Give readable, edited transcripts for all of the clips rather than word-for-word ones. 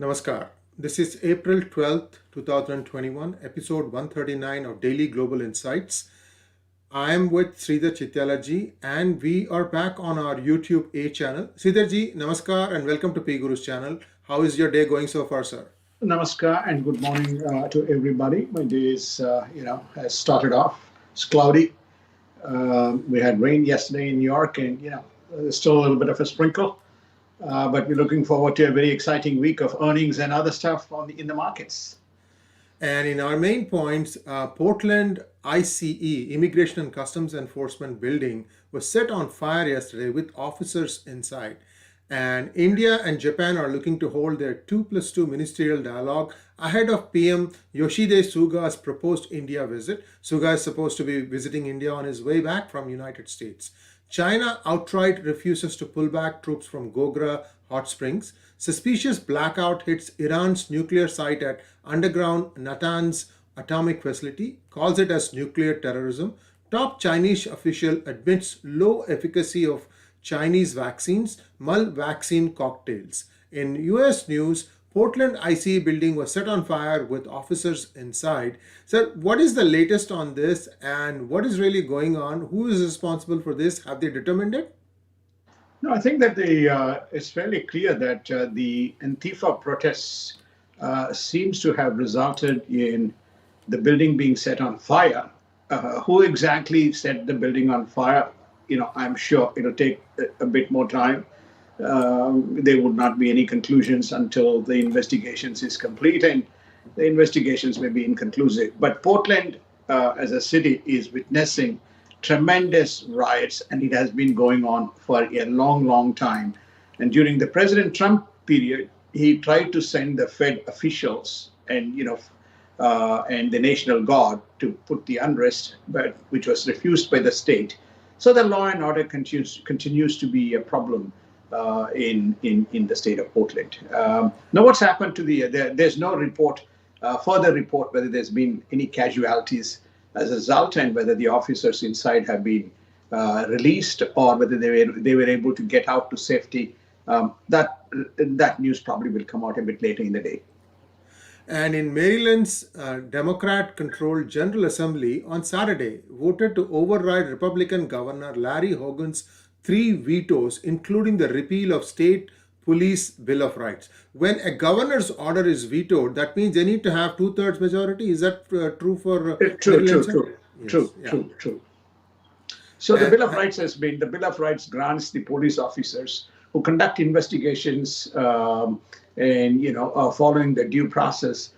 Namaskar. This is April 12th, 2021, episode 139 of Daily Global Insights. I am with Sree and we are back on our YouTube A channel. Sridharji, Namaskar and welcome to PGurus channel. How is your day going so far, sir? Namaskar and good morning to everybody. My day has started off. It's cloudy. We had rain yesterday in New York, and there's still a little bit of a sprinkle. But we're looking forward to a very exciting week of earnings and other stuff in the markets. And in our main points, Portland ICE, Immigration and Customs Enforcement building, was set on fire yesterday with officers inside. And India and Japan are looking to hold their 2+2 ministerial dialogue ahead of PM Yoshihide Suga's proposed India visit. Suga is supposed to be visiting India on his way back from United States. China outright refuses to pull back troops from Gogra hot springs. Suspicious blackout hits Iran's nuclear site at underground Natanz atomic facility, calls it as nuclear terrorism. Top Chinese official admits low efficacy of Chinese vaccines, mull vaccine cocktails. In US news, Portland ICE building was set on fire with officers inside. Sir, what is the latest on this and what is really going on? Who is responsible for this? Have they determined it? No, I think that it's fairly clear that the Antifa protests seems to have resulted in the building being set on fire. Who exactly set the building on fire? I'm sure it'll take a bit more time. There would not be any conclusions until the investigations is complete, and the investigations may be inconclusive. But Portland, as a city, is witnessing tremendous riots, and it has been going on for a long, long time. And during the President Trump period, he tried to send the Fed officials and and the National Guard to put the unrest, but which was refused by the state. So the law and order continues to be a problem in the state of Portland. Now, what's happened to there's no further report whether there's been any casualties as a result and whether the officers inside have been released or whether they were able to get out to safety. That news probably will come out a bit later in the day. And in Maryland's Democrat-controlled General Assembly on Saturday voted to override Republican Governor Larry Hogan's 3 vetoes, including the repeal of state police Bill of Rights. When a governor's order is vetoed, that means they need to have 2/3 majority. Is that true for True. Yes. True. So the Bill of Rights grants the police officers who conduct investigations following the due process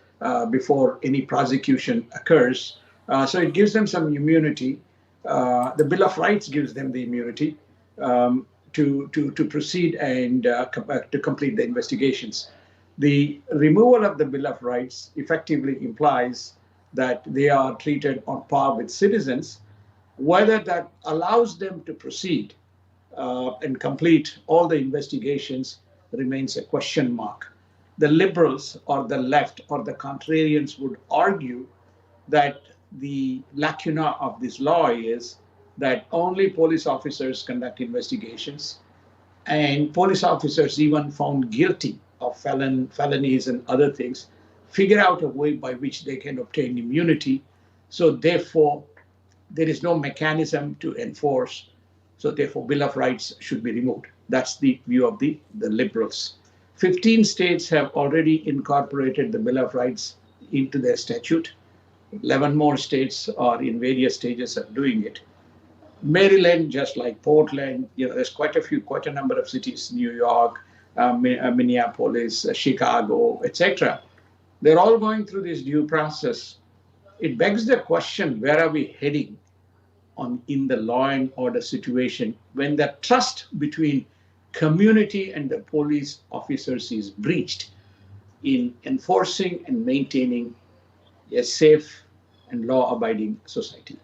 before any prosecution occurs. So it gives them some immunity. The Bill of Rights gives them the immunity to proceed and to complete the investigations. The removal of the Bill of Rights effectively implies that they are treated on par with citizens. Whether that allows them to proceed and complete all the investigations remains a question mark. The liberals or the left or the contrarians would argue that the lacuna of this law is that only police officers conduct investigations, and police officers even found guilty of felonies and other things figure out a way by which they can obtain immunity. So therefore, there is no mechanism to enforce. So therefore, Bill of Rights should be removed. That's the view of the liberals. 15 states have already incorporated the Bill of Rights into their statute. 11 more states are in various stages of doing it. Maryland, just like Portland, there's quite a number of cities, New York, Minneapolis, Chicago, etc. They're all going through this due process. It begs the question, where are we heading in the law and order situation when the trust between community and the police officers is breached in enforcing and maintaining a safe and law-abiding society?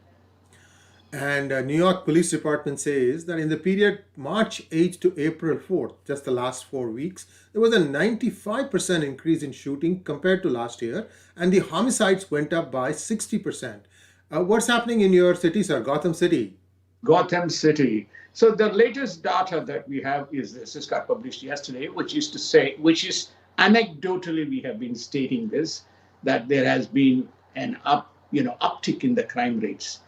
And New York Police Department says that in the period March 8th to April 4th, just the last 4 weeks, there was a 95% increase in shooting compared to last year, and the homicides went up by 60%. What's happening in your city, sir, Gotham City? Gotham City. So the latest data that we have is this got published yesterday, which is Anecdotally, we have been stating this, that there has been an uptick in the crime rates.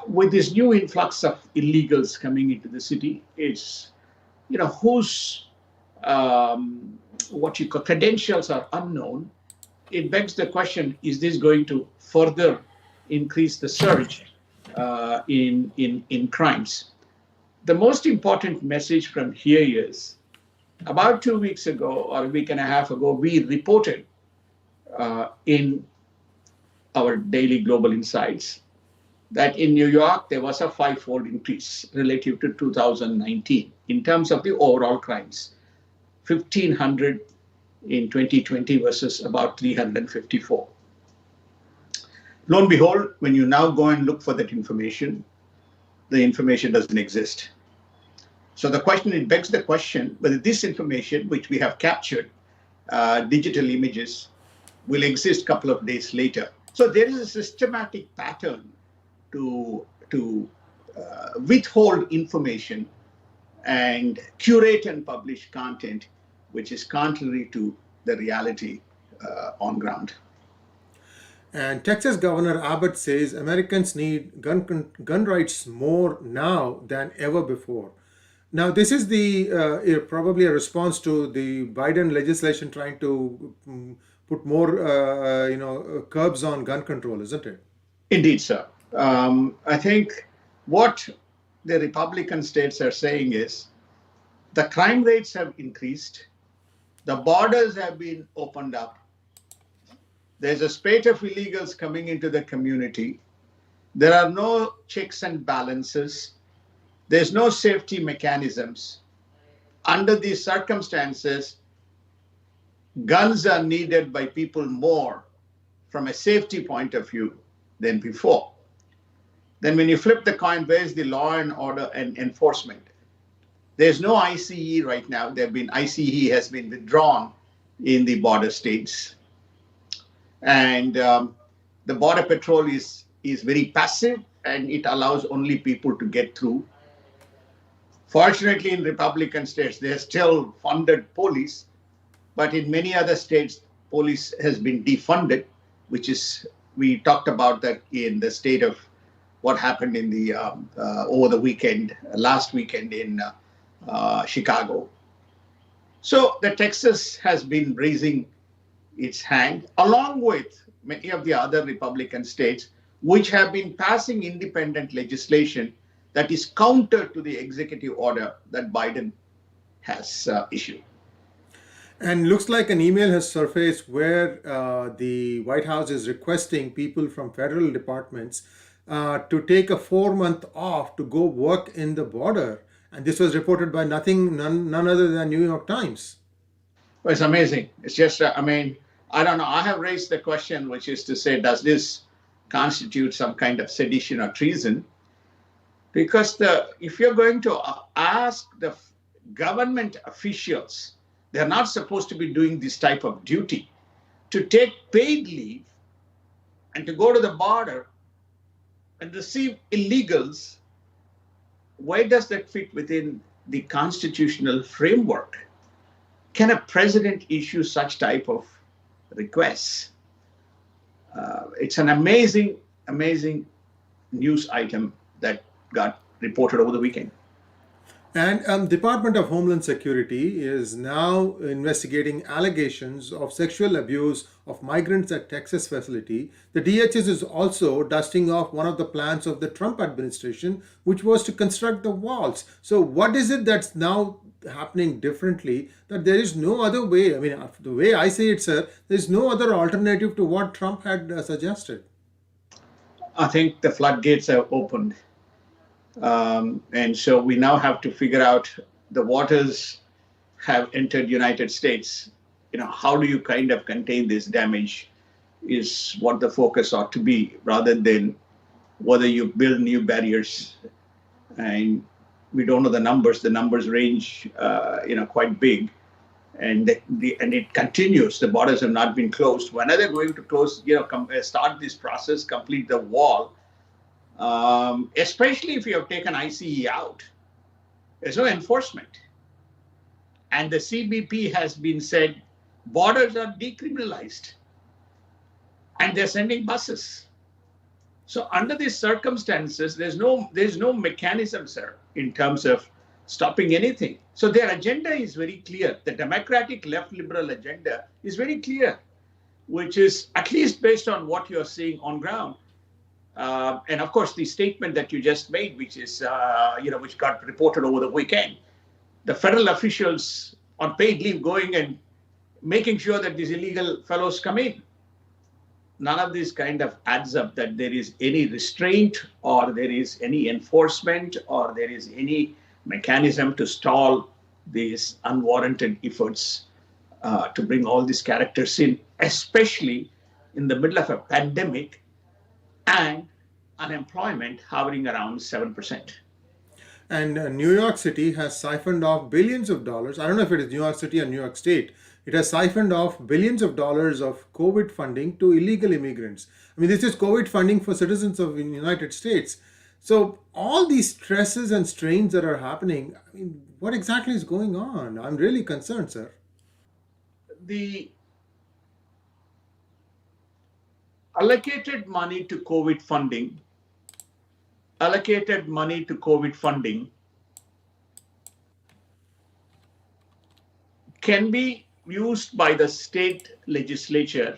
With this new influx of illegals coming into the city, it's, whose what you call credentials are unknown. It begs the question: is this going to further increase the surge in crimes? The most important message from here is, about 2 weeks ago or a week and a half ago, we reported in our daily global insights that in New York there was a five-fold increase relative to 2019 in terms of the overall crimes. 1,500 in 2020 versus about 354. Lo and behold, when you now go and look for that information, the information doesn't exist. So it begs the question whether this information, which we have captured, digital images, will exist a couple of days later. So there is a systematic pattern to withhold information and curate and publish content which is contrary to the reality on ground. And Texas Governor Abbott says Americans need gun rights more now than ever before. Now, this is probably a response to the Biden legislation trying to put more, curbs on gun control, isn't it? Indeed, sir. I think what the Republican states are saying is the crime rates have increased, the borders have been opened up, there's a spate of illegals coming into the community, there are no checks and balances, there's no safety mechanisms. Under these circumstances, guns are needed by people more from a safety point of view than before. Then when you flip the coin, where's the law and order and enforcement? There's no ICE right now. ICE has been withdrawn in the border states. And the border patrol is very passive, and it allows only people to get through. Fortunately, in Republican states, there's still funded police, but in many other states, police has been defunded, which is, we talked about that in the state of what happened in the over the weekend, last weekend in Chicago. So the Texas has been raising its hand, along with many of the other Republican states, which have been passing independent legislation that is counter to the executive order that Biden has issued. And looks like an email has surfaced where the White House is requesting people from federal departments to take a 4-month off to go work in the border. And this was reported by none other than New York Times. Well, it's amazing. It's just, I don't know. I have raised the question, which is to say, does this constitute some kind of sedition or treason? Because if you're going to ask the government officials, they're not supposed to be doing this type of duty, to take paid leave and to go to the border and receive illegals, why does that fit within the constitutional framework? Can a president issue such type of requests? It's an amazing news item that got reported over the weekend. And Department of Homeland Security is now investigating allegations of sexual abuse of migrants at Texas facility. The DHS is also dusting off one of the plans of the Trump administration, which was to construct the walls. So what is it that's now happening differently, that there is no other way? The way I say it, sir, there is no other alternative to what Trump had suggested. I think the floodgates have opened. And so we now have to figure out, the waters have entered United States. How do you kind of contain this damage is what the focus ought to be, rather than whether you build new barriers. And we don't know the numbers. The numbers range, quite big. And it continues. The borders have not been closed. When are they going to close, start this process, complete the wall? Especially if you have taken ICE out, there's no enforcement. And the CBP has been said Borders are decriminalized, and they're sending buses. So under these circumstances, there's no mechanism, sir, in terms of stopping anything. So their agenda is very clear. The democratic left liberal agenda is very clear, which is at least based on what you're seeing on ground. And of course, the statement that you just made, which is which got reported over the weekend, the federal officials on paid leave going and making sure that these illegal fellows come in. None of this kind of adds up that there is any restraint or there is any enforcement or there is any mechanism to stall these unwarranted efforts to bring all these characters in, especially in the middle of a pandemic and unemployment hovering around 7%. And New York City has siphoned off billions of dollars. I don't know if it is New York City or New York State. It has siphoned off billions of dollars of COVID funding to illegal immigrants. I mean, this is COVID funding for citizens of the United States. So all these stresses and strains that are happening, I mean, what exactly is going on? I'm really concerned, sir. The allocated money to COVID funding, allocated money to COVID funding can be used by the state legislature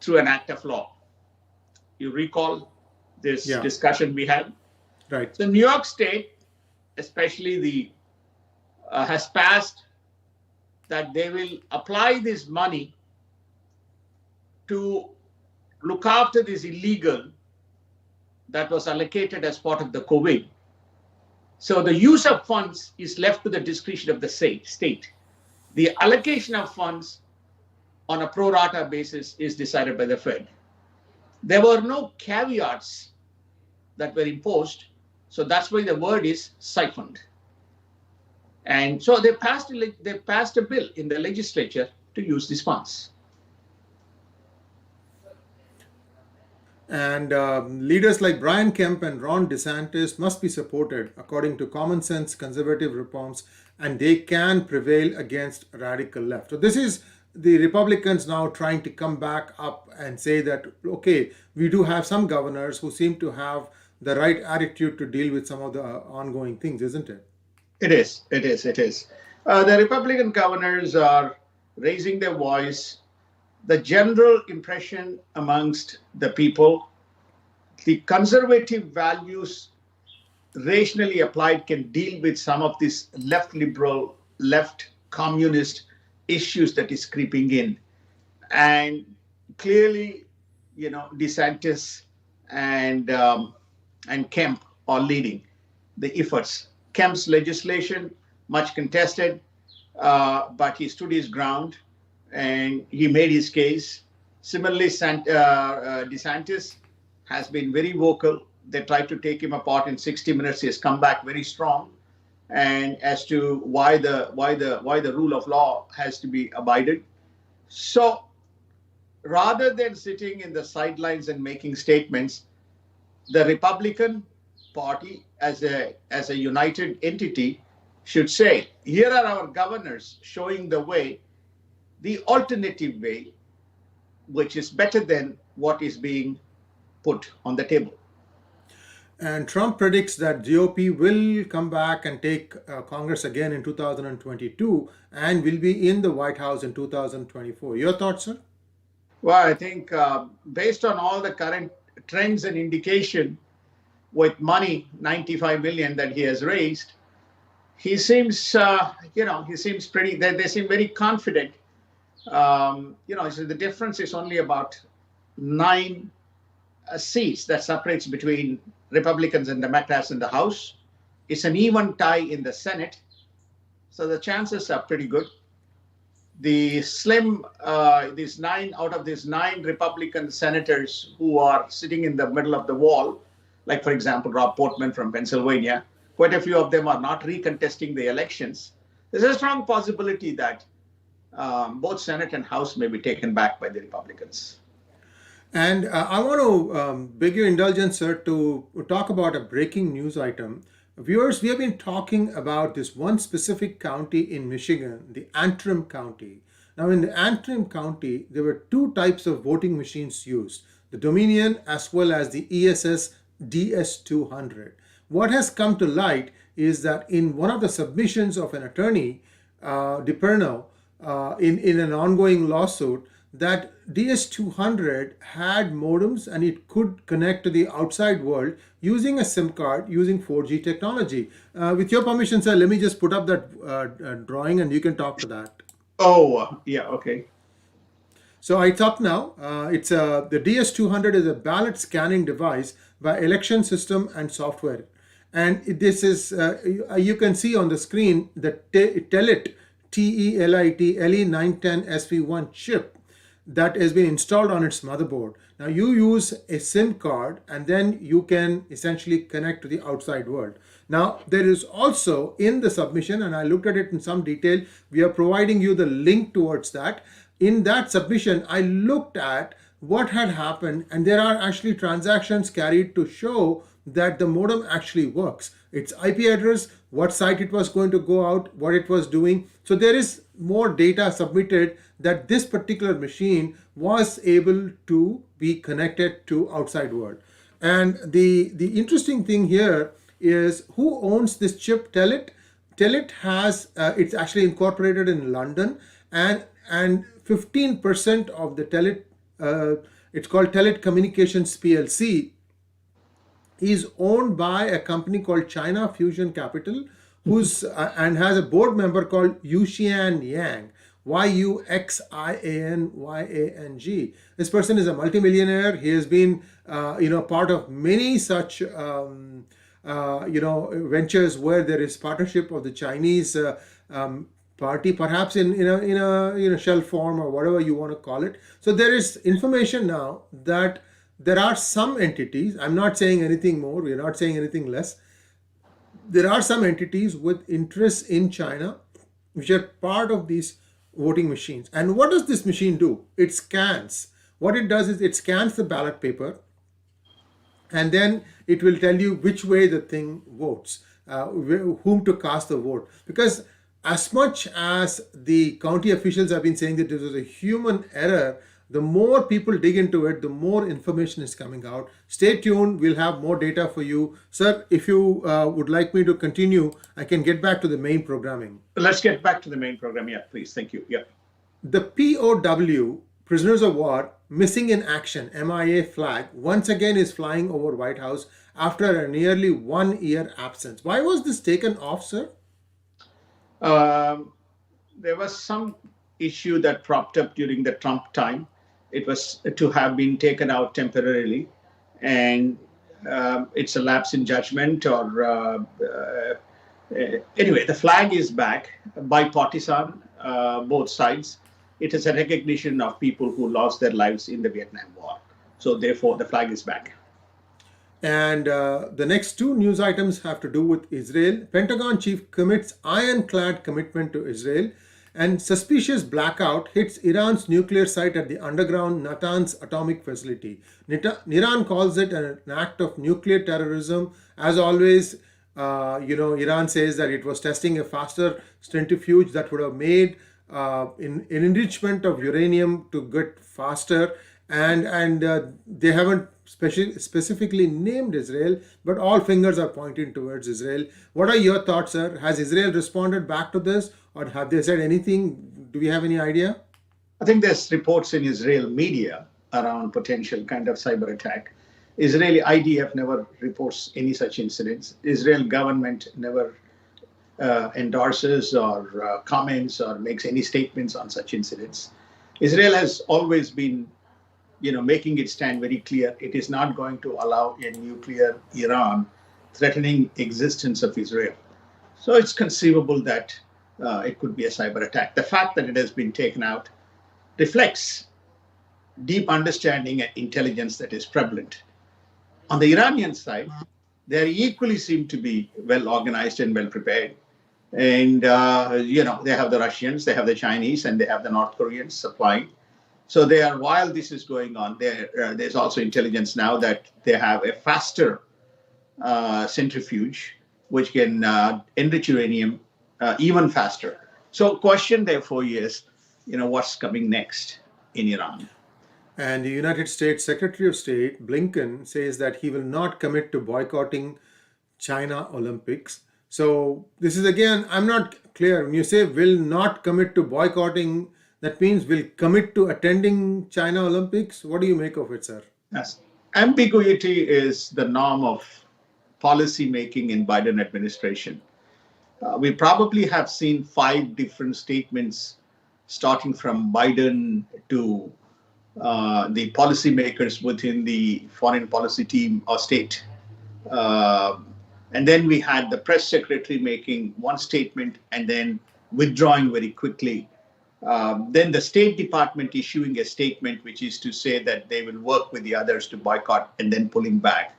through an act of law. You recall this Yeah, discussion we had? right. So New York State, especially has passed that they will apply this money to look after this illegal that was allocated as part of the COVID. So the use of funds is left to the discretion of the state. The allocation of funds on a pro rata basis is decided by the Fed. There were no caveats that were imposed, so that's why the word is siphoned. And so they passed a bill in the legislature to use these funds. And leaders like Brian Kemp and Ron DeSantis must be supported according to common sense conservative reforms, and they can prevail against radical left. So this is the Republicans now trying to come back up and say that, okay, we do have some governors who seem to have the right attitude to deal with some of the ongoing things, isn't it? It is. The Republican governors are raising their voice. The general impression amongst the people, the conservative values rationally applied can deal with some of these left liberal, left communist issues that is creeping in. And clearly, DeSantis and Kemp are leading the efforts. Kemp's legislation, much contested, but he stood his ground and he made his case. Similarly, DeSantis has been very vocal. They tried to take him apart in 60 minutes. He has come back very strong, and as to why the rule of law has to be abided. So, rather than sitting in the sidelines and making statements, the Republican Party, as a united entity, should say, here are our governors showing the way, the alternative way, which is better than what is being put on the table. And Trump predicts that GOP will come back and take Congress again in 2022 and will be in the White House in 2024. Your thoughts, sir? Well, I think based on all the current trends and indication with money, 95 million that he has raised, he seems, he seems pretty, they seem very confident. So the difference is only about 9 seats that separates between Republicans and Democrats in the House. It's an even tie in the Senate. So the chances are pretty good. The slim, these 9 out of these 9 Republican senators who are sitting in the middle of the wall, like, for example, Rob Portman from Pennsylvania, quite a few of them are not recontesting the elections. There's a strong possibility that both Senate and House may be taken back by the Republicans. And I want to beg your indulgence, sir, to talk about a breaking news item. Viewers, we have been talking about this one specific county in Michigan, the Antrim County. Now, in the Antrim County, there were two types of voting machines used, the Dominion as well as the ESS DS200. What has come to light is that in one of the submissions of an attorney, DiPerno, in an ongoing lawsuit, that DS200 had modems and it could connect to the outside world using a SIM card using 4G technology. With your permission, sir, let me just put up that drawing and you can talk to that. Oh, yeah, okay. So it's up now. The DS200 is a ballot scanning device by election system and software. And this is, you can see on the screen the TELIT, TELIT LE910 SV1 chip that has been installed on its motherboard. Now you use a SIM card and then you can essentially connect to the outside world. Now there is also in the submission, and I looked at it in some detail, we are providing you the link towards that. In that submission, I looked at what had happened, and there are actually transactions carried to show that the modem actually works. Its IP address, what site it was going to go out, what it was doing. So there is more data submitted that this particular machine was able to be connected to outside world. And the interesting thing here is who owns this chip, TELIT? TELIT has, it's actually incorporated in London, and 15% of the TELIT, it's called TELIT Communications PLC, is owned by a company called China Fusion Capital, who's and has a board member called Yuxian Yang, Yuxianyang. This person is a multimillionaire. He has been, part of many such, ventures where there is partnership of the Chinese party, perhaps in a shell form or whatever you want to call it. So there is information now that there are some entities, I'm not saying anything more, we're not saying anything less. There are some entities with interests in China which are part of these voting machines. And what does this machine do? It scans. What it does is it scans the ballot paper and then it will tell you which way the thing votes, whom to cast the vote. Because as much as the county officials have been saying that this was a human error, the more people dig into it, the more information is coming out. Stay tuned. We'll have more data for you. Sir, if you would like me to continue, I can get back to the main programming. Let's get back to the main program. Yeah, please. Thank you. Yeah. The POW, prisoners of war, missing in action, MIA flag, once again is flying over White House after a nearly 1 year absence. Why was this taken off, sir? There was some issue that propped up during the Trump time. It was to have been taken out temporarily, and it's a lapse in judgment or anyway, the flag is back, bipartisan, both sides. It is a recognition of people who lost their lives in the Vietnam War. So therefore, the flag is back. And the next two news items have to do with Israel. Pentagon chief commits ironclad commitment to Israel. And suspicious blackout hits Iran's nuclear site at the underground Natanz atomic facility. Iran calls it an act of nuclear terrorism. As always, Iran says that it was testing a faster centrifuge that would have made an enrichment of uranium to get faster. And they haven't specifically named Israel, but all fingers are pointing towards Israel. What are your thoughts, sir? Has Israel responded back to this, or have they said anything? Do we have any idea? I think there's reports in Israel media around potential kind of cyber attack. Israeli IDF never reports any such incidents. Israel government never endorses or comments or makes any statements on such incidents. Israel has always been making it stand very clear. It is not going to allow a nuclear Iran threatening existence of Israel. So it's conceivable that it could be a cyber attack. The fact that it has been taken out reflects deep understanding and intelligence that is prevalent. On the Iranian side, they equally seem to be well organized and well prepared. And, they have the Russians, they have the Chinese, and they have the North Koreans supplying. So while this is going on, there's also intelligence now that they have a faster centrifuge which can enrich uranium even faster. So, question therefore is, what's coming next in Iran? And the United States Secretary of State Blinken says that he will not commit to boycotting China Olympics. So this is again, I'm not clear. When you say will not commit to boycotting, that means will commit to attending China Olympics. What do you make of it, sir? Yes. Ambiguity is the norm of policy making in Biden administration. We probably have seen 5 different statements starting from Biden to the policymakers within the foreign policy team or state. Uh, and then we had the press secretary making one statement and then withdrawing very quickly. Then the State Department issuing a statement, which is to say that they will work with the others to boycott and then pulling back.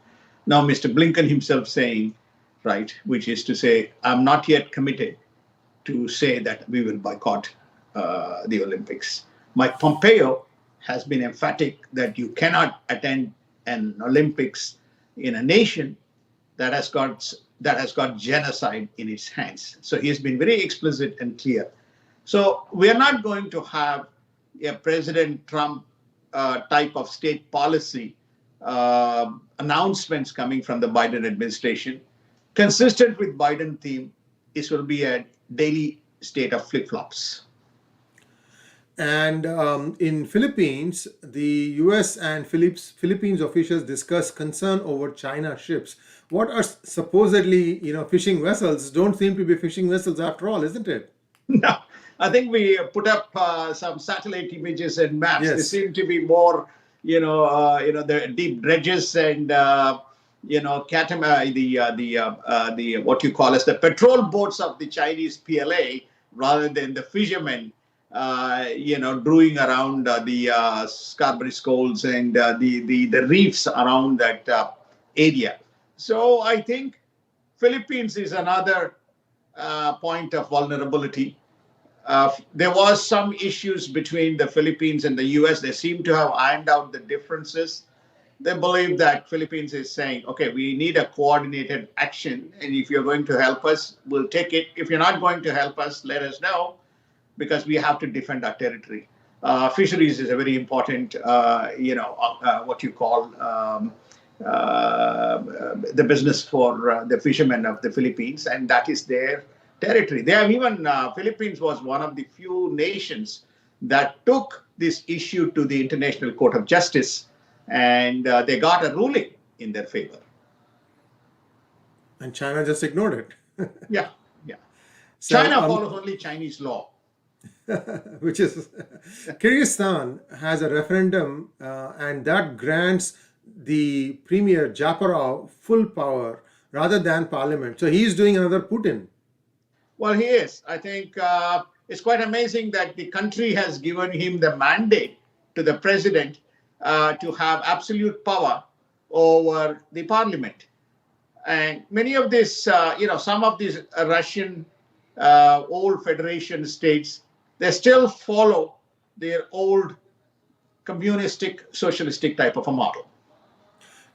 Now, Mr. Blinken himself saying, right, which is to say, I'm not yet committed to say that we will boycott the Olympics. Mike Pompeo has been emphatic that you cannot attend an Olympics in a nation that has got genocide in its hands. So he's been very explicit and clear. So we are not going to have a President Trump type of state policy announcements coming from the Biden administration. Consistent with Biden theme, this will be a daily state of flip-flops. And in Philippines, the U.S. and Philippines officials discuss concern over China ships. What are supposedly, fishing vessels don't seem to be fishing vessels after all, isn't it? No, I think we put up some satellite images and maps. They Yes. seem to be more, the deep dredges and the what you call as the patrol boats of the Chinese PLA rather than the fishermen, drewing around the Scarborough Shoals and the reefs around that area. So I think Philippines is another point of vulnerability. There was some issues between the Philippines and the U.S. They seem to have ironed out the differences. They believe that Philippines is saying, okay, we need a coordinated action, and if you're going to help us, we'll take it. If you're not going to help us, let us know, because we have to defend our territory. Fisheries is a very important, what you call the business for the fishermen of the Philippines, and that is their territory. They have even, Philippines was one of the few nations that took this issue to the International Court of Justice, and they got a ruling in their favor. And China just ignored it. Yeah, yeah. So, China follows only Chinese law. which is Kyrgyzstan has a referendum and that grants the premier Japarov full power rather than parliament. So he's doing another Putin. Well, he is. I think it's quite amazing that the country has given him the mandate to the president to have absolute power over the parliament. And many of these, some of these Russian old federation states, they still follow their old communistic, socialistic type of a model.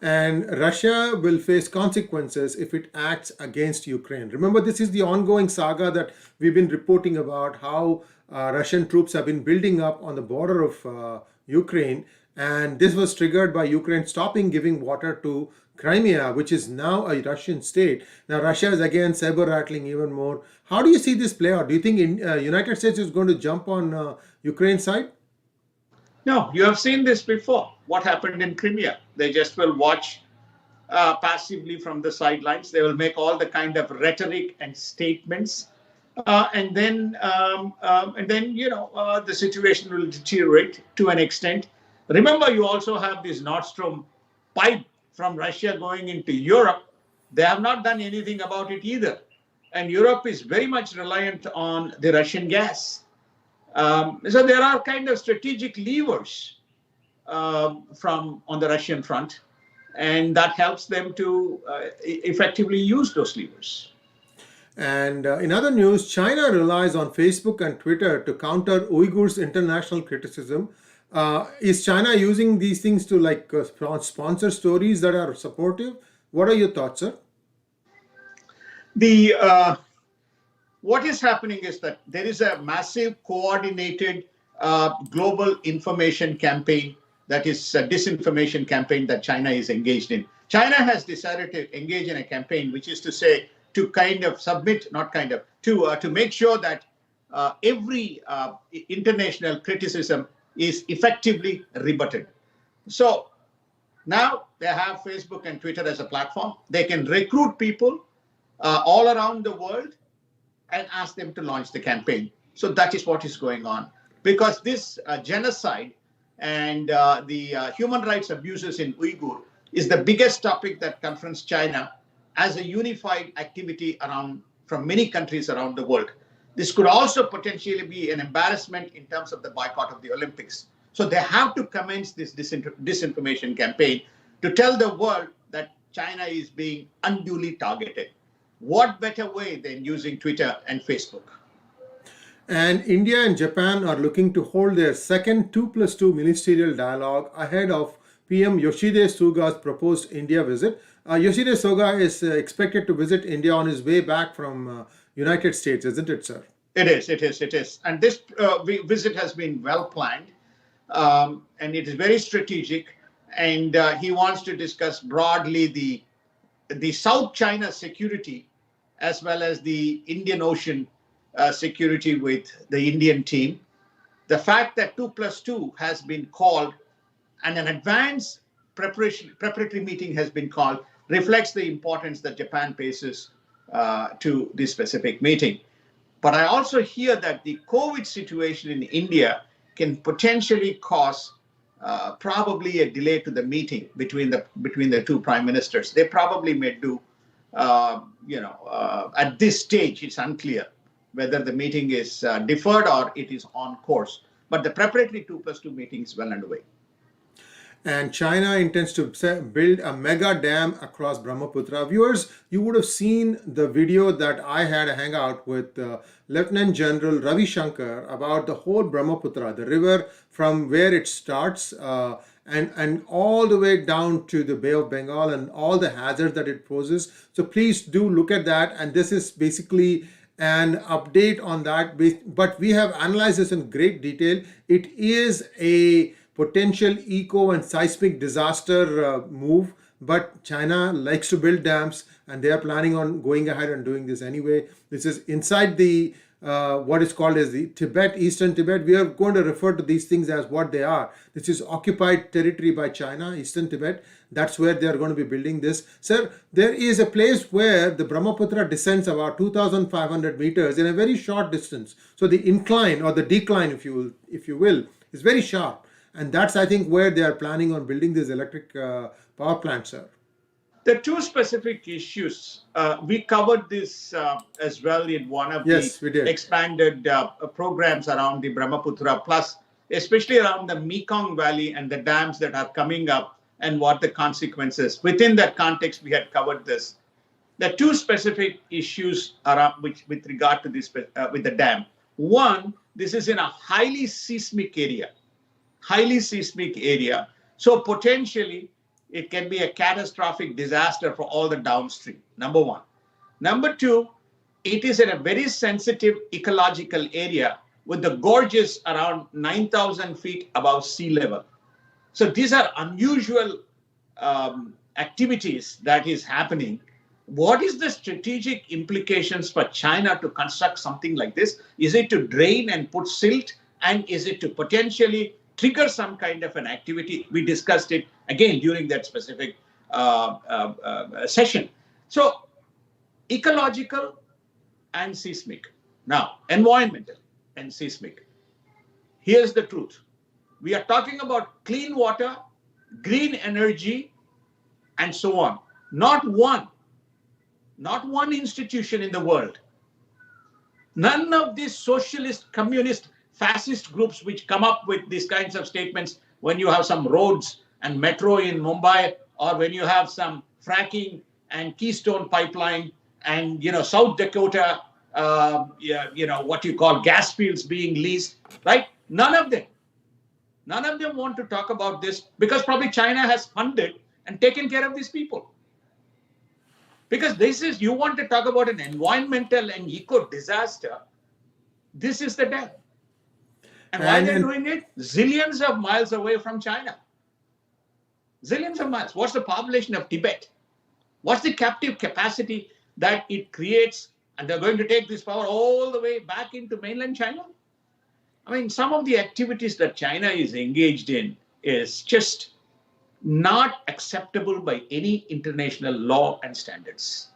And Russia will face consequences if it acts against Ukraine. Remember, this is the ongoing saga that we've been reporting about how Russian troops have been building up on the border of Ukraine. And this was triggered by Ukraine stopping giving water to Crimea, which is now a Russian state. Now, Russia is again saber rattling even more. How do you see this play out? Do you think United States is going to jump on Ukraine's side? No, you have seen this before. What happened in Crimea? They just will watch passively from the sidelines. They will make all the kind of rhetoric and statements, and then the situation will deteriorate to an extent. Remember, you also have this Nord Stream pipe from Russia going into Europe. They have not done anything about it either, and Europe is very much reliant on the Russian gas. So there are kind of strategic levers from on the Russian front, and that helps them to effectively use those levers. And in other news, China relies on Facebook and Twitter to counter Uyghurs' international criticism. Is China using these things to sponsor stories that are supportive? What are your thoughts, sir? The what is happening is that there is a massive coordinated global information campaign, that is a disinformation campaign that China is engaged in. China has decided to engage in a campaign, which is to say, to kind of submit, not kind of, to make sure that every international criticism is effectively rebutted. So now they have Facebook and Twitter as a platform. They can recruit people all around the world and ask them to launch the campaign. So that is what is going on. Because this genocide and the human rights abuses in Uighur is the biggest topic that confronts China as a unified activity around from many countries around the world. This could also potentially be an embarrassment in terms of the boycott of the Olympics. So they have to commence this disinformation campaign to tell the world that China is being unduly targeted. What better way than using Twitter and Facebook? And India and Japan are looking to hold their second 2+2 ministerial dialogue ahead of PM Yoshide Suga's proposed India visit. Yoshide Suga is expected to visit India on his way back from United States, isn't it, sir? It is. And this visit has been well planned, and it is very strategic. And he wants to discuss broadly the South China security as well as the Indian Ocean security with the Indian team. The fact that 2+2 has been called and an advanced preparatory meeting has been called reflects the importance that Japan places to this specific meeting. But I also hear that the COVID situation in India can potentially cause probably a delay to the meeting between the two prime ministers. They probably may do, at this stage, it's unclear whether the meeting is deferred or it is on course. But the preparatory 2+2 meeting is well underway. And China intends to build a mega dam across Brahmaputra. Viewers, you would have seen the video that I had a hangout with Lieutenant General Ravi Shankar about the whole Brahmaputra, the river from where it starts and all the way down to the Bay of Bengal and all the hazards that it poses. So please do look at that. And this is basically an update on that. But we have analyzed this in great detail. It is a potential eco and seismic disaster move, but China likes to build dams and they are planning on going ahead and doing this anyway. This is inside the what is called as the Tibet, Eastern Tibet. We are going to refer to these things as what they are. This is occupied territory by China, Eastern Tibet. That's where they are going to be building this. Sir, there is a place where the Brahmaputra descends about 2,500 meters in a very short distance. So the incline or the decline, if you will, is very sharp. And that's, I think, where they are planning on building this electric power plant, sir. The two specific issues, we covered this as well in one of the expanded programs around the Brahmaputra, plus especially around the Mekong Valley and the dams that are coming up and what the consequences. Within that context, we had covered this. The two specific issues are with regard to this with the dam. One, this is in a highly seismic area. So potentially it can be a catastrophic disaster for all the downstream, number one. Number two, it is in a very sensitive ecological area with the gorges around 9,000 feet above sea level. So these are unusual activities that is happening. What is the strategic implications for China to construct something like this? Is it to drain and put silt? And is it to potentially trigger some kind of an activity? We discussed it again during that specific session. So ecological and seismic. Now, environmental and seismic. Here's the truth. We are talking about clean water, green energy, and so on. Not one institution in the world. None of these socialist, communist, fascist groups which come up with these kinds of statements when you have some roads and metro in Mumbai, or when you have some fracking and Keystone pipeline and South Dakota, what you call gas fields being leased, right? None of them want to talk about this because probably China has funded and taken care of these people. Because this is, you want to talk about an environmental and eco disaster, this is the dam. And why they're And doing it? Zillions of miles away from China. Zillions of miles. What's the population of Tibet? What's the captive capacity that it creates? And they're going to take this power all the way back into mainland China? I mean, some of the activities that China is engaged in is just not acceptable by any international law and standards.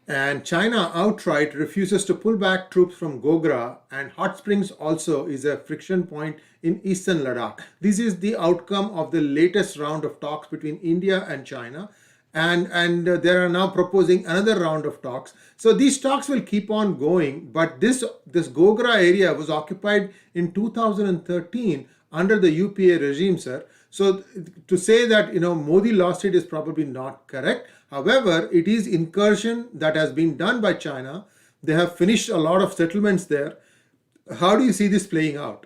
And China outright refuses to pull back troops from Gogra, and hot springs also is a friction point in eastern Ladakh. This is the outcome of the latest round of talks between India and China, and they are now proposing another round of talks. So these talks will keep on going, but this Gogra area was occupied in 2013 under the UPA regime, sir. So to say that Modi lost it is probably not correct. However, it is incursion that has been done by China. They have finished a lot of settlements there. How do you see this playing out?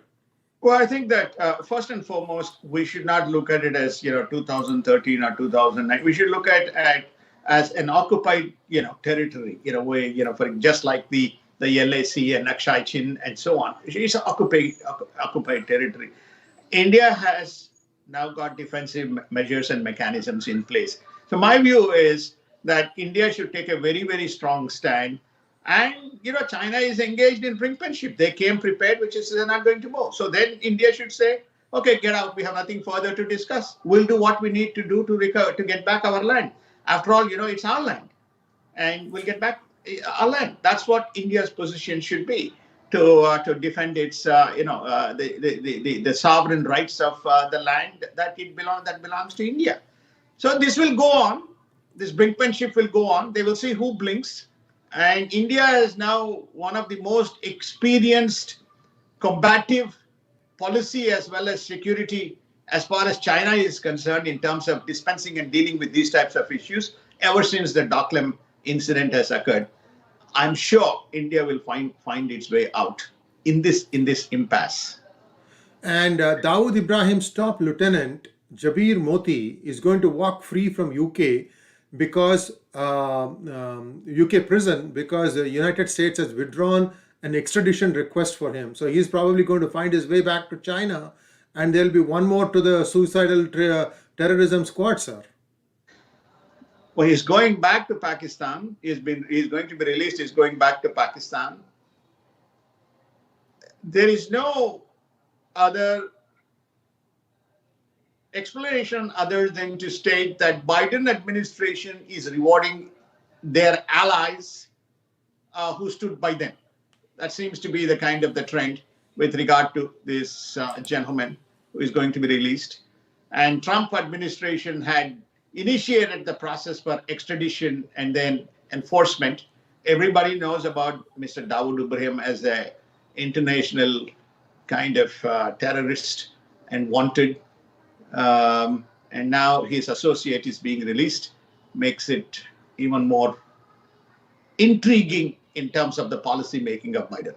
Well, I think that first and foremost, we should not look at it as 2013 or 2009. We should look at as an occupied territory in a way, for just like the LAC and Akshay Chin and so on. It's an occupied territory. India has now got defensive measures and mechanisms in place. So my view is that India should take a very, very strong stand. And, China is engaged in brinkmanship. They came prepared, which is they're not going to move. So then India should say, okay, get out. We have nothing further to discuss. We'll do what we need to do to recover, to get back our land. After all, it's our land. And we'll get back our land. That's what India's position should be to defend its, the sovereign rights of the land that belongs to India. So this will go on. This brinkmanship will go on. They will see who blinks. And India is now one of the most experienced combative policy as well as security as far as China is concerned in terms of dispensing and dealing with these types of issues ever since the Doklam incident has occurred. I'm sure India will find its way out in this impasse. And Dawood Ibrahim's top lieutenant, Jabir Moti, is going to walk free from UK because UK prison because the United States has withdrawn an extradition request for him. So he's probably going to find his way back to China, and there'll be one more to the suicidal terrorism squad, sir. Well, he's going back to Pakistan. He's going to be released. He's going back to Pakistan. There is no other explanation other than to state that Biden administration is rewarding their allies who stood by them. That seems to be the kind of the trend with regard to this gentleman who is going to be released. And Trump administration had initiated the process for extradition and then enforcement. Everybody knows about Mr. Dawood Ibrahim as an international kind of terrorist and wanted. And now his associate is being released, makes it even more intriguing in terms of the policy making of Biden.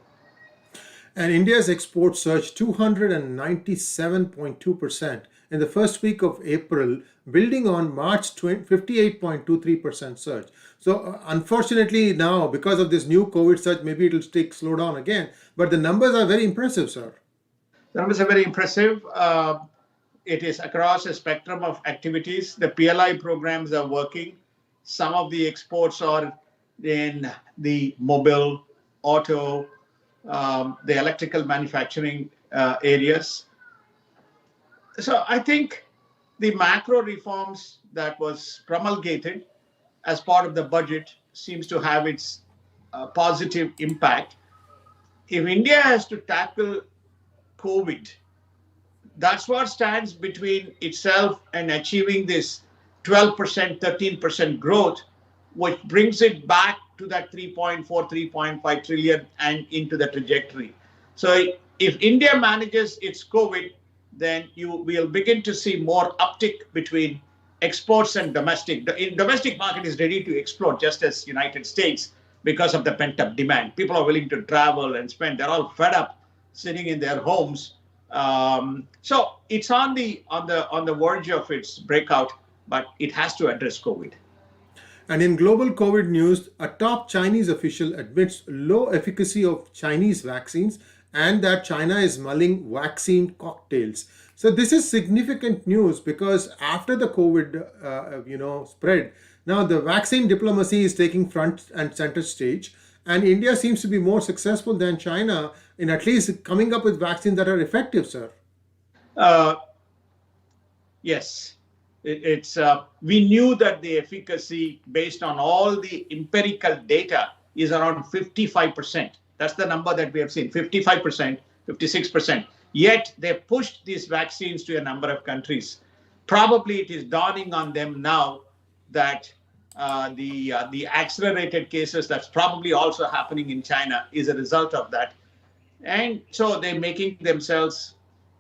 And India's exports surged 297.2% in the first week of April, building on March 58.23% surge. So unfortunately now, because of this new COVID surge, maybe it'll slow down again. But the numbers are very impressive, sir. The numbers are very impressive. It is across a spectrum of activities. The PLI programs are working. Some of the exports are in the mobile, auto, the electrical manufacturing areas. So I think the macro reforms that was promulgated as part of the budget seems to have its positive impact. If India has to tackle COVID, that's what stands between itself and achieving this 12%, 13% growth, which brings it back to that 3.4, 3.5 trillion and into the trajectory. So if India manages its COVID, then we'll begin to see more uptick between exports and domestic. The domestic market is ready to explode, just as United States, because of the pent-up demand. People are willing to travel and spend. They're all fed up sitting in their homes. So it's on the verge of its breakout, but it has to address COVID. And in global COVID news, a top Chinese official admits low efficacy of Chinese vaccines and that China is mulling vaccine cocktails. So this is significant news because after the COVID, spread, now the vaccine diplomacy is taking front and center stage, and India seems to be more successful than China in at least coming up with vaccines that are effective, sir. Uh, yes, it's we knew that the efficacy based on all the empirical data is around 55%. That's the number that we have seen, 55%, 56%. Yet they pushed these vaccines to a number of countries. Probably it is dawning on them now that the accelerated cases that's probably also happening in China is a result of that. And so they're making themselves,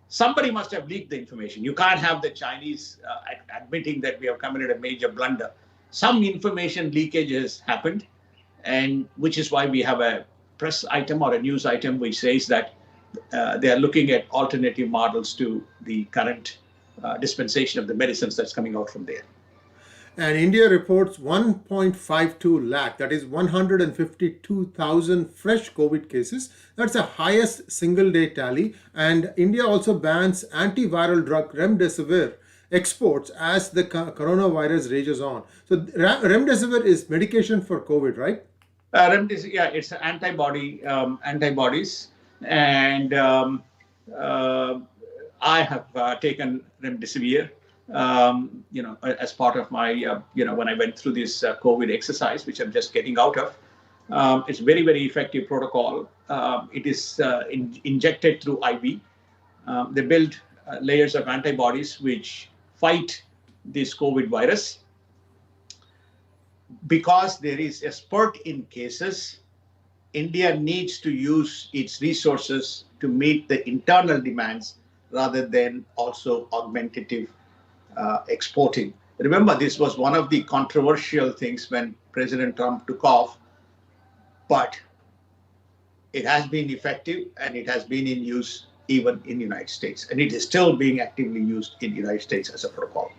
somebody must have leaked the information. You can't have the Chinese admitting that we have committed a major blunder. Some information leakage has happened, and which is why we have a press item or a news item which says that they are looking at alternative models to the current dispensation of the medicines that's coming out from there. And India reports 1.52 lakh, that is 152,000 fresh COVID cases. That's the highest single day tally. And India also bans antiviral drug Remdesivir exports as the coronavirus rages on. So Remdesivir is medication for COVID, right? Remdesivir, yeah, it's antibodies, and uh, I have taken Remdesivir, as part of my, when I went through this COVID exercise, which I'm just getting out of. It's very, very effective protocol. It is injected through IV. They build layers of antibodies which fight this COVID virus. Because there is a spurt in cases, India needs to use its resources to meet the internal demands rather than also augmentative exporting. Remember, this was one of the controversial things when President Trump took off, but it has been effective and it has been in use even in the United States, and it is still being actively used in the United States as a protocol.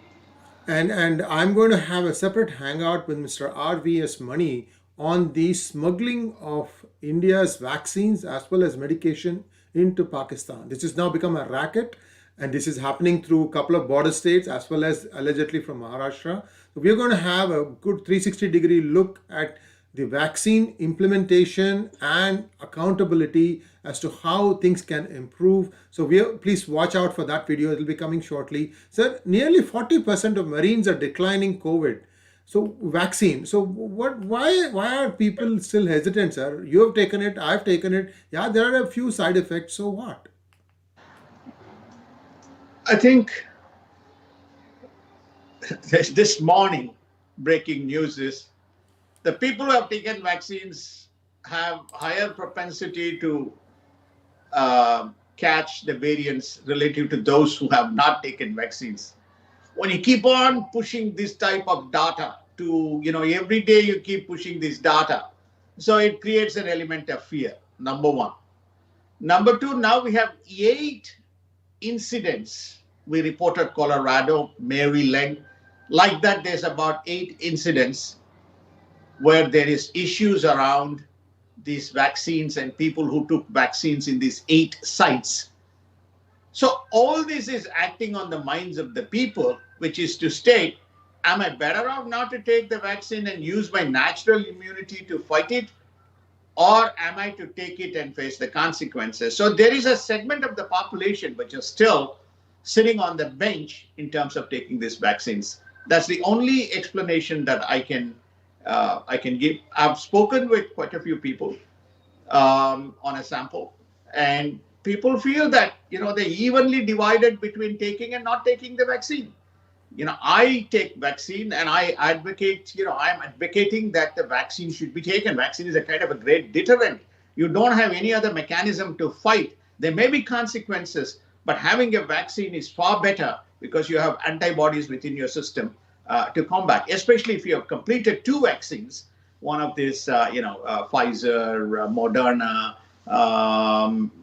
And I'm going to have a separate hangout with Mr. RVS Money on the smuggling of India's vaccines as well as medication into Pakistan. This has now become a racket, and this is happening through a couple of border states as well as allegedly from Maharashtra. So we're going to have a good 360-degree look at the vaccine implementation and accountability as to how things can improve. So please watch out for that video. It will be coming shortly. Sir, nearly 40% of Marines are declining COVID. So vaccine. So why are people still hesitant, sir? You have taken it, I've taken it. Yeah, there are a few side effects. So what? I think this morning breaking news is the people who have taken vaccines have higher propensity to catch the variants relative to those who have not taken vaccines. When you keep on pushing this type of data to, every day you keep pushing this data, so it creates an element of fear, number one. Number two, now we have 8 incidents. We reported Colorado, Maryland. Like that, there's about 8 incidents where there is issues around these vaccines and people who took vaccines in these 8 sites. So all this is acting on the minds of the people, which is to state, am I better off not to take the vaccine and use my natural immunity to fight it? Or am I to take it and face the consequences? So there is a segment of the population which is still sitting on the bench in terms of taking these vaccines. That's the only explanation that I can give. I've spoken with quite a few people on a sample, and people feel that they're evenly divided between taking and not taking the vaccine. I take vaccine and I advocate, I'm advocating that the vaccine should be taken. Vaccine is a kind of a great deterrent. You don't have any other mechanism to fight. There may be consequences, but having a vaccine is far better because you have antibodies within your system to combat, especially if you have completed 2 vaccines, one of these, Pfizer, Moderna,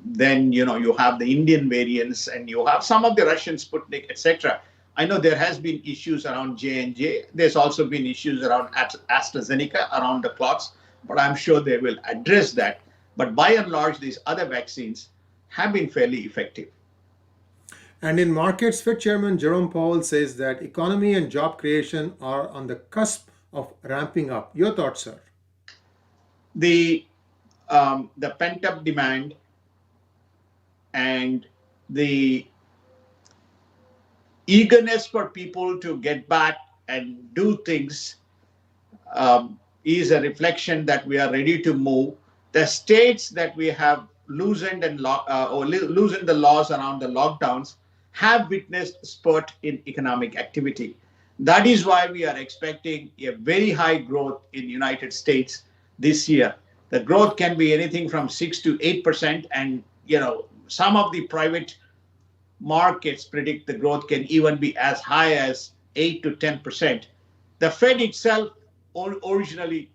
then, you have the Indian variants and you have some of the Russian Sputnik, etc. I know there has been issues around J&J. There's also been issues around AstraZeneca, around the clocks, but I'm sure they will address that. But by and large, these other vaccines have been fairly effective. And in markets, Fed Chairman Jerome Powell says that economy and job creation are on the cusp of ramping up. Your thoughts, sir? The the pent up demand and the eagerness for people to get back and do things is a reflection that we are ready to move. The states that we have loosened loosened the laws around the lockdowns have witnessed spurt in economic activity. That is why we are expecting a very high growth in United States this year. The growth can be anything from 6 to 8%, and some of the private markets predict the growth can even be as high as 8 to 10%. The Fed itself originally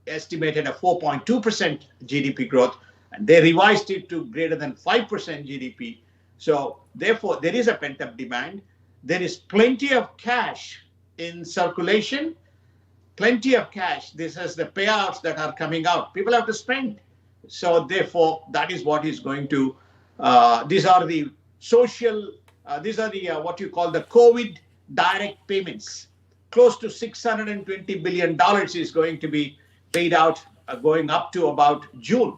estimated a 4.2% GDP growth, and they revised it to greater than 5% GDP. So, therefore, there is a pent up demand. There is plenty of cash in circulation, plenty of cash. This is the payouts that are coming out. People have to spend. So, therefore, that is what is going to, these are the these are the what you call the COVID direct payments. Close to $620 billion is going to be paid out going up to about June.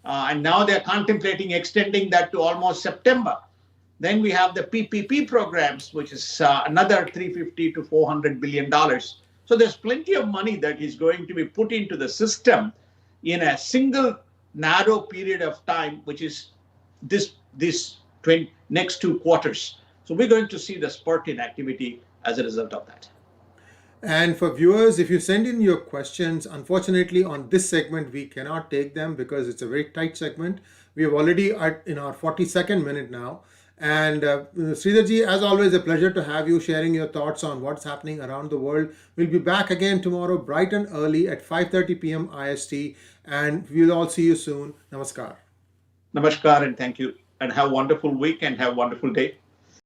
And now they're contemplating extending that to almost September. Then we have the PPP programs, which is another $350 to $400 billion. So there's plenty of money that is going to be put into the system in a single narrow period of time, which is this next 2 quarters. So we're going to see the spurt in activity as a result of that. And for viewers, if you send in your questions, unfortunately on this segment, we cannot take them because it's a very tight segment. We have already in our 42nd minute now. And Sridharji, as always, a pleasure to have you sharing your thoughts on what's happening around the world. We'll be back again tomorrow, bright and early at 5:30 p.m. IST. And we'll all see you soon. Namaskar. Namaskar and thank you. And have a wonderful week and have a wonderful day.